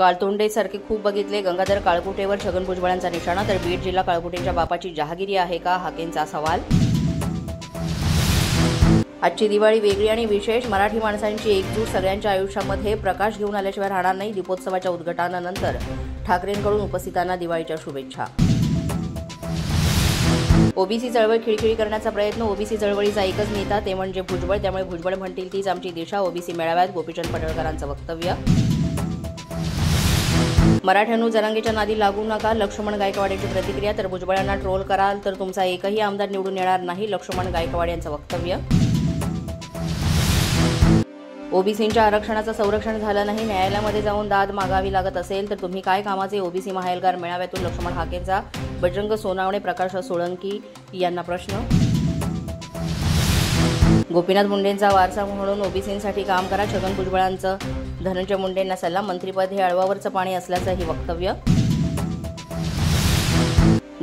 काळतोंडेसारखे खूप बघितले. गंगाधर काळकुटेवर छगन भुजबळांचा निशाणा, तर बीड जिल्हा काळकुटेंच्या बापाची जहागिरी आहे का, हाकेंचा सवाल. आजची दिवाळी वेगळी आणि विशेष. मराठी माणसांची एकजूट सगळ्यांच्या आयुष्यामध्ये प्रकाश घेऊन आल्याशिवाय राहणार नाही. दीपोत्सवाच्या उद्घाटनानंतर ठाकरेंकडून उपस्थितांना दिवाळीच्या शुभेच्छा. ओबीसी चळवळ खिळखिळी करण्याचा प्रयत्न. ओबीसी चळवळीचा एकच नेता, ते म्हणजे भुजबळ. त्यामुळे भुजबळ म्हणतील तीच आमची दिशा. ओबीसी मेळाव्यात गोपीचंद पडळकरांचं वक्तव्य. मराठ्यांनो, जरांगेच्या नादी लागू नका, लक्ष्मण गायकवाड यांची प्रतिक्रिया. तर भुजबळांना ट्रोल कराल तर तुमचा एकही आमदार निवडून येणार नाही, लक्ष्मण गायकवाड यांचं वक्तव्य. ओबीसींच्या आरक्षणाचं संरक्षण झालं नाही, न्यायालयामध्ये जाऊन दाद मागावी लागत असेल तर तुम्ही काय कामाचे. ओबीसी महाएल्गार मेळाव्यातून लक्ष्मण हाकेंचा. बजरंग सोनावणे, प्रकाश सोळंकी यांना प्रश्न. गोपीनाथ मुंडेंचा वारसा म्हणून ओबीसींसाठी काम करा, छगन भुजबळांचं धनंजय मुंडेंना सल्ला. मंत्रिपद हे अळवावरचं पाणी असल्याचंही वक्तव्य.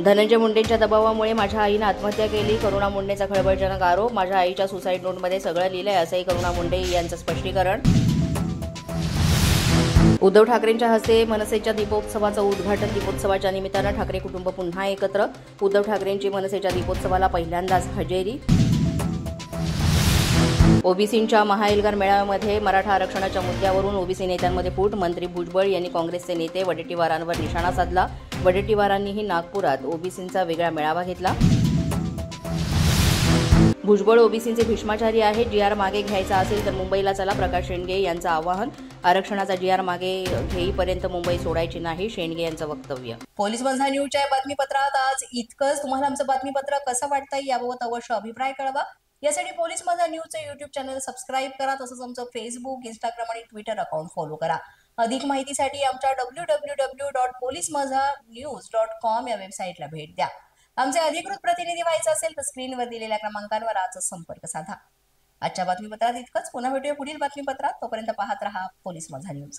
धनंजय मुंडेंच्या दबावामुळे माझ्या आईनं आत्महत्या केली, करुणा मुंडेंचा खळबळजनक आरोप. माझ्या आईच्या सुसाईड नोटमध्ये सगळं लिहिलंय, असंही करुणा मुंडे यांचं स्पष्टीकरण. उद्धव ठाकरेंच्या हस्ते मनसेच्या दीपोत्सवाचं उद्घाटन. दीपोत्सवाच्या निमित्तानं ठाकरे कुटुंब पुन्हा एकत्र. उद्धव ठाकरेंची मनसेच्या दीपोत्सवाला पहिल्यांदाच हजेरी. ओबीसींच्या महाएल्गार मेळाव्यामध्ये मराठा आरक्षणाच्या मुद्द्यावरून ओबीसी नेत्यांमध्ये फूट. मंत्री भुजबळ यांनी काँग्रेसचे नेते वडेट्टीवारांवर निशाणा साधला. वडेट्टीवारांनीही नागपुरात ओबीसींचा वेगळा मेळावा घेतला. भुजबळ ओबीसींचे भीष्माचारी आहे, जीआर मागे घ्यायचा असेल तर मुंबईला चला, प्रकाश शेंडगे यांचं आवाहन. आरक्षणाचा जीआर मागे घेईपर्यंत मुंबई सोडायची नाही, शेंडगे यांचं वक्तव्य. पोलीस बंधा न्यूजच्या बातमीपत्रात आज इतकंच. तुम्हाला आमचं बातमीपत्र कसं वाटतंय याबाबत अवश्य अभिप्राय कळवा. यासाठी पोलीस माझा न्यूजचं यूट्यूब चॅनल सबस्क्राईब करा. तसंच आमचं फेसबुक, इंस्टाग्राम आणि ट्विटर अकाउंट फॉलो करा. अधिक माहितीसाठी आमच्या www.policemazhanews.com या वेबसाईटला भेट द्या. आमचे अधिकृत प्रतिनिधी व्हायचं असेल तर स्क्रीनवर दिलेल्या क्रमांकांवर आजच संपर्क साधा. आजच्या बातमीपत्रात इतकंच. पुन्हा भेटूया पुढील बातमीपत्रात. तोपर्यंत पाहत रहा पोलीस माझा न्यूज.